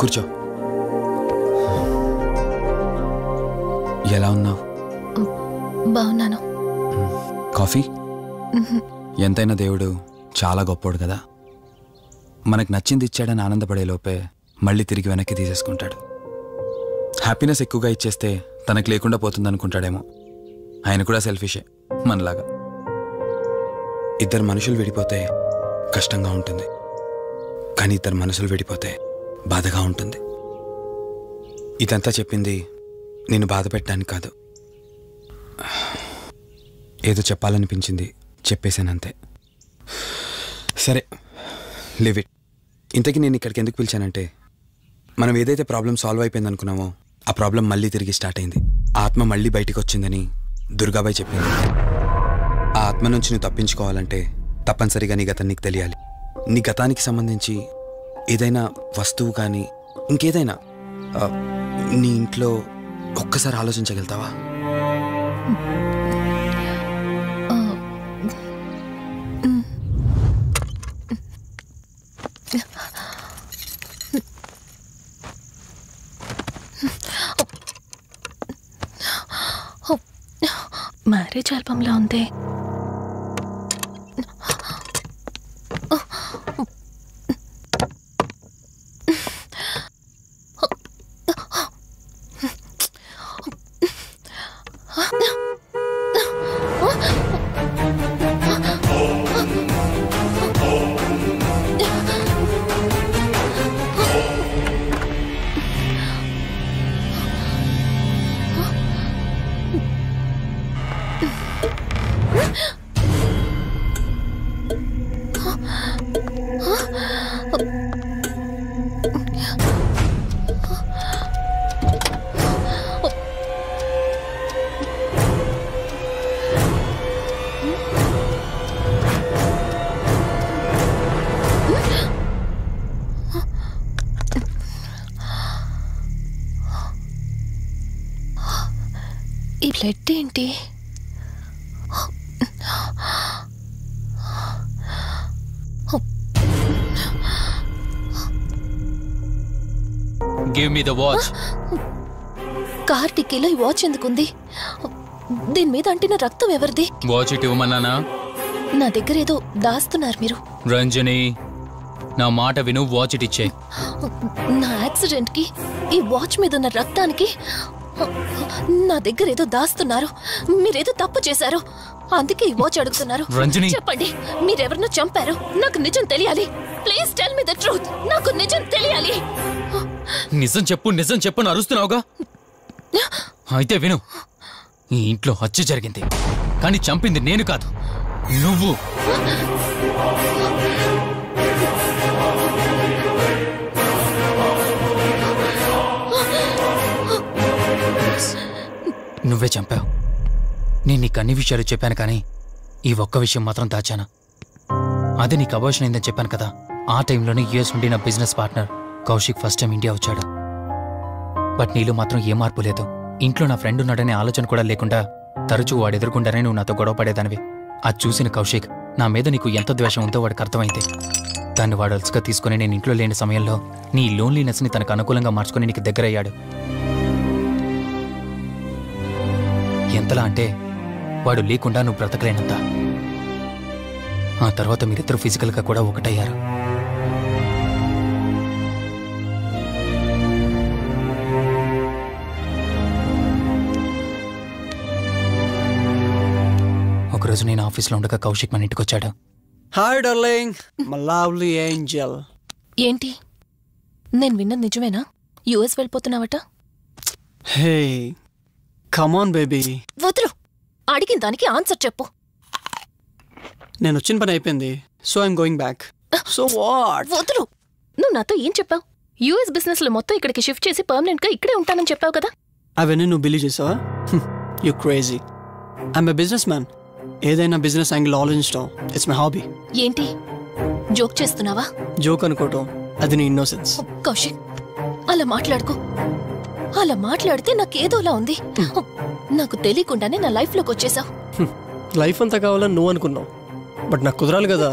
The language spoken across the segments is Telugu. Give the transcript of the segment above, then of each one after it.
కూర్చో. ఎలా ఉన్నావు? బాగున్నాను. కాఫీ? ఎంతైనా దేవుడు చాలా గొప్పోడు కదా. మనకు నచ్చింది ఇచ్చాడని ఆనందపడే లోపే మళ్ళీ తిరిగి వెనక్కి తీసేసుకుంటాడు. హ్యాపీనెస్ ఎక్కువగా ఇచ్చేస్తే తనకు లేకుండా పోతుంది అనుకుంటాడేమో. ఆయన కూడా సెల్ఫిషే మనలాగా. ఇద్దరు మనుషులు విడిపోతే కష్టంగా ఉంటుంది, కానీ ఇద్దరు మనసులు విడిపోతే బాధగా ఉంటుంది. ఇదంతా చెప్పింది నేను బాధ పెట్టడానికి కాదు, ఏదో చెప్పాలనిపించింది చెప్పేశానంతే. సరే, లివ్ ఇట్. ఇంతకీ నేను ఇక్కడికి ఎందుకు పిలిచానంటే, మనం ఏదైతే ప్రాబ్లం సాల్వ్ అయిపోయింది అనుకున్నామో ఆ ప్రాబ్లం మళ్ళీ తిరిగి స్టార్ట్ అయింది. ఆత్మ మళ్ళీ బయటికి వచ్చిందని దుర్గాబాయ్ చెప్పింది. ఆ ఆత్మ నుంచి నువ్వు తప్పించుకోవాలంటే తప్పనిసరిగా నీ గతం నీకు తెలియాలి. నీ గతానికి సంబంధించి ఏదైనా వస్తువు కానీ ఇంకేదైనా నీ ఇంట్లో ఒక్కసారి ఆలోచించగలుగుతావా? మ్యారేజ్ ఆల్బంలా ఉంది. ఈ బ్లడ్ ఏంటి? Give me the watch. Car టిక్కీలో ఈ వాచ్ ఎందుకుంది? దీని మీద అంటిన రక్తం ఎవరిది? వాచ్ ఇటు ఇవ్వమన్నానా? నా దగ్గర ఏదో దాస్తున్నారు మీరు. రంజని, నా మాట విను, వాచ్ ఇటు ఇచ్చే. నా యాక్సిడెంట్ కి ఈ వాచ్ మీద ఉన్న రక్తానికి నా దగ్గర ఏదో దాస్తున్నారు. మీరేదో తప్పు చేశారు, అందుకే ఈ వాచ్ అడుగుతున్నారు. రంజని, చెప్పండి, మీరెవరినో చంపారు. నాకు నిజం తెలియాలి. Please tell me the truth. నాకు నిజం తెలియాలి. నిజం చెప్పు, నిజం చెప్పు అని అరుస్తున్నావుగా. అయితే విను, ఈ ఇంట్లో హత్య జరిగింది, కానీ చంపింది నేను కాదు, నువ్వు. నువ్వే చంపావు. నేను నీకు అన్ని విషయాలు చెప్పాను, కానీ ఈ ఒక్క విషయం మాత్రం దాచాను. అదే నీకు అబార్షన్ అయిందని చెప్పాను కదా. ఆ టైంలోనే యూఎస్ నుండి నా business partner Kaushik first time India వచ్చాడు. బట్ నీలో మాత్రం ఏ మార్పు లేదు. ఇంట్లో నా ఫ్రెండ్ ఉన్నాడనే ఆలోచన కూడా లేకుండా తరచూ వాడు ఎదుర్కొంటానే నువ్వు నాతో గొడవ పడేదానివి. అది చూసిన కౌశిక్ నా మీద నీకు ఎంత ద్వేషం ఉందో వాడికి అర్థమైంది. దాన్ని వాడు అలసుగా తీసుకుని నేను ఇంట్లో లేని సమయంలో నీ లోన్లీనెస్ని తనకు అనుకూలంగా మార్చుకుని నీకు దగ్గరయ్యాడు. ఎంతలా అంటే వాడు లేకుండా నువ్వు బ్రతకలేనంత. ఆ తర్వాత మీరిద్దరు ఫిజికల్గా కూడా ఒకటయ్యారు. ఒకరోజు నేను ఆఫీస్లో ఉండగా కౌశిక్ మన ఇంటికి వచ్చాడు. Hi darling, my lovely angel. ఏంటి, నేను విన్నది నిజమేనా? యూఎస్ వెళ్ళిపోతున్నావట? Hey come on baby. వదులు, అడిగిన దానికి ఆన్సర్ చెప్పు. నేను వచ్చిన పని అయిపోయింది, so I'm going back. So what? వదులు. నువ్వు నాతో ఏం చెప్పావు? యూఎస్ బిజినెస్ లో మొత్తం ఇక్కడికి షిఫ్ట్ చేసి పర్మనెంట్ గా ఇక్కడే ఉంటానని చెప్పావు కదా. అవన్నీ నువ్వు బిలీవ్ చేసావా? You crazy. I'm a business man. ఏదైనా బిజినెస్ యాంగిల్ ఆలోచించడం ఇట్స్ మై హాబీ. ఏంటి, జోక్ చేస్తున్నావా? జోక్ అనుకోవటం అది నీ ఇన్నోసెన్స్. కౌశిక్, అలా మాట్లాడుకో. అలా మాట్లాడితే నాకేదోలా ఉంది. నాకు తెలియకుండానే నా లైఫ్ లోకి వచ్చేసావు. లైఫ్ అంతా కావాలని నువ్వు అనుకున్నావు, బట్ నాకు కుదరాలి కదా.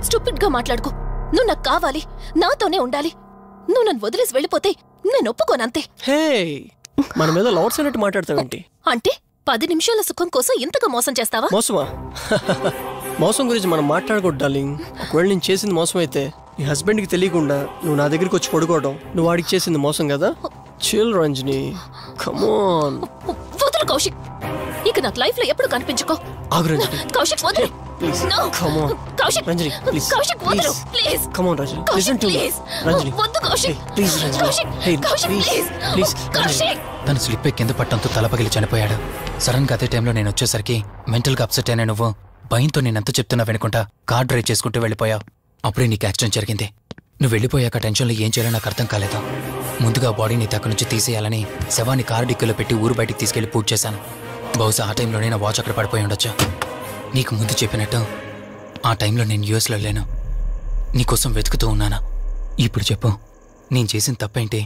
స్టూపిడ్ గా మాట్లాడుకో. నువ్వు నాకు కావాలి, నాతోనే ఉండాలి. నువ్వు నన్ను వదిలేసి వెళ్ళిపోతే నేను ఒప్పుకోనంతే. హే, మన మీద లవర్స్ అన్నట్టు మాట్లాడతావేంటి? అంటే 10 నిమిషాల సుఖం కోసం ఇంతగా మోసం చేస్తావా? మోసమా? మోసం గురించి మనం మాట్లాడకూడదు డార్లింగ్. ఒకవేళ నేను చేసింది మోసం అయితే నీ హస్బెండ్కి తెలియకుండా నువ్వు నా దగ్గరికి వచ్చి పడుకోవడం నువ్వు వాడికి చేసింది మోసం కదా? Chill Ranjani, come on. వదులు కౌశిక్, ఇక నాకు లైఫ్ లో ఎప్పుడు కనిపించుకో. ఆగు రంజని. కౌశిక్ వదులు. Please No. Come on. Kaushik, Ranjani please. Kaushik వదులు please. Come on Ranjani. Kaushik listen to me. Please. Ranjani వద్దు Kaushik. Please Ranjani. Kaushik, hey Kaushik please please. Please. Kaushik. తను స్లిప్ కింద పట్టడంతో తల పగిలి చనిపోయాడు. సడన్ గా అదే టైంలో నేను వచ్చేసరికి మెంటల్ గా అప్సెట్ అయినా నువ్వు భయంతో నేనెంత చెప్తున్నా వెనుకుంటా కార్ డ్రైవ్ చేసుకుంటూ వెళ్ళిపోయావు. అప్పుడే నీకు యాక్సిడెంట్ జరిగింది. నువ్వు వెళ్ళిపోయాక టెన్షన్లో ఏం చేయాలో నాకు అర్థం కాలేదు. ముందుగా బాడీని అక్కడి నుంచి తీసేయాలని శవాన్ని కారు డిక్కీలో పెట్టి ఊరు బయటికి తీసుకెళ్లి పూజ చేశాను. బహుశా ఆ టైంలోనే నా వాచ్ అక్కడ పడిపోయి ఉండొచ్చు. నీకు ముందు చెప్పినట్టు ఆ టైంలో నేను యూఎస్లో లేను. నీకోసం వెతుకుతూ ఉన్నాను. ఇప్పుడు చెప్పు, నేను చేసిన తప్పేంటి?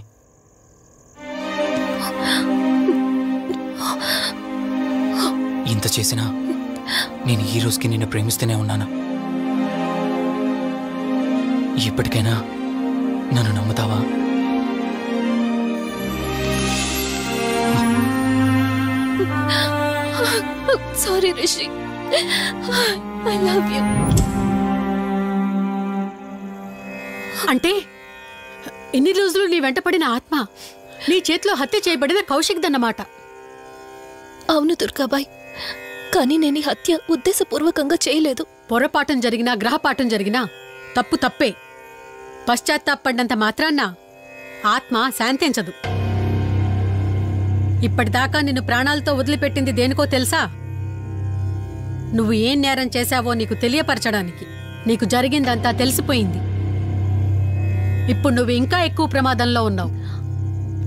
ఇంత చేసినా నేను ఈ రోజుకి నిన్ను ప్రేమిస్తూనే ఉన్నాను. ఇప్పటికైనా నన్ను నమ్ముతావా? Sorry Rishi, I love you. అంటే ఇన్ని రోజులు నీ వెంట పడిన ఆత్మ నీ చేతిలో హత్య చేయబడిన కౌశిక్ దన్నమాట. అవును దుర్గాబాయ్, కానీ నేను ఈ హత్య ఉద్దేశపూర్వకంగా చేయలేదు. పొరపాఠం జరిగినా గ్రహపాఠం జరిగినా తప్పు తప్పే. పశ్చాత్తాపడినంత మాత్రాన్న ఆత్మ శాంతించదు. ఇప్పటిదాకా నిన్ను ప్రాణాలతో వదిలిపెట్టింది దేనికో తెలుసా? నువ్వు ఏం నేరం చేశావో నీకు తెలియపరచడానికి. నీకు జరిగిందంతా తెలిసిపోయింది. ఇప్పుడు నువ్వు ఇంకా ఎక్కువ ప్రమాదంలో ఉన్నావు.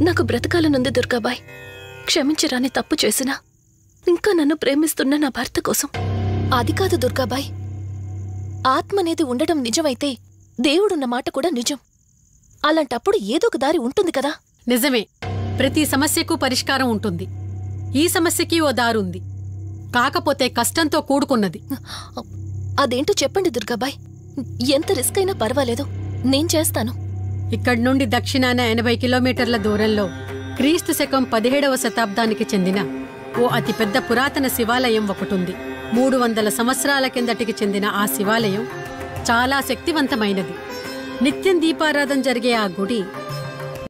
నాకు బ్రతకాలనుంది దుర్గాబాయ్. క్షమించరాని తప్పు చేసినా ఇంకా నన్ను ప్రేమిస్తున్న నా భర్త కోసం. అది కాదు దుర్గాబాయ్, ఆత్మ అనేది ఉండడం నిజమైతే దేవుడున్న మాట కూడా నిజం. అలాంటప్పుడు ఏదో ఒక దారి ఉంటుంది కదా. నిజమే, ప్రతి సమస్యకు పరిష్కారం ఉంటుంది. ఈ సమస్యకి ఓ దారుంది, కాకపోతే కష్టంతో కూడుకున్నది. అదేంటో చెప్పండి దుర్గాబాయ్. ఎంత రిస్క్ అయినా పర్వాలేదు, నేను చేస్తాను. ఇక్కడి నుండి దక్షిణాన 80 కిలోమీటర్ల దూరంలో క్రీస్తు శకం 17వ శతాబ్దానికి చెందిన ఓ అతిపెద్ద పురాతన శివాలయం ఒకటుంది. 300 సంవత్సరాల కిందటికి చెందిన ఆ శివాలయం చాలా శక్తివంతమైనది. నిత్యం దీపారాధన జరిగే ఆ గుడి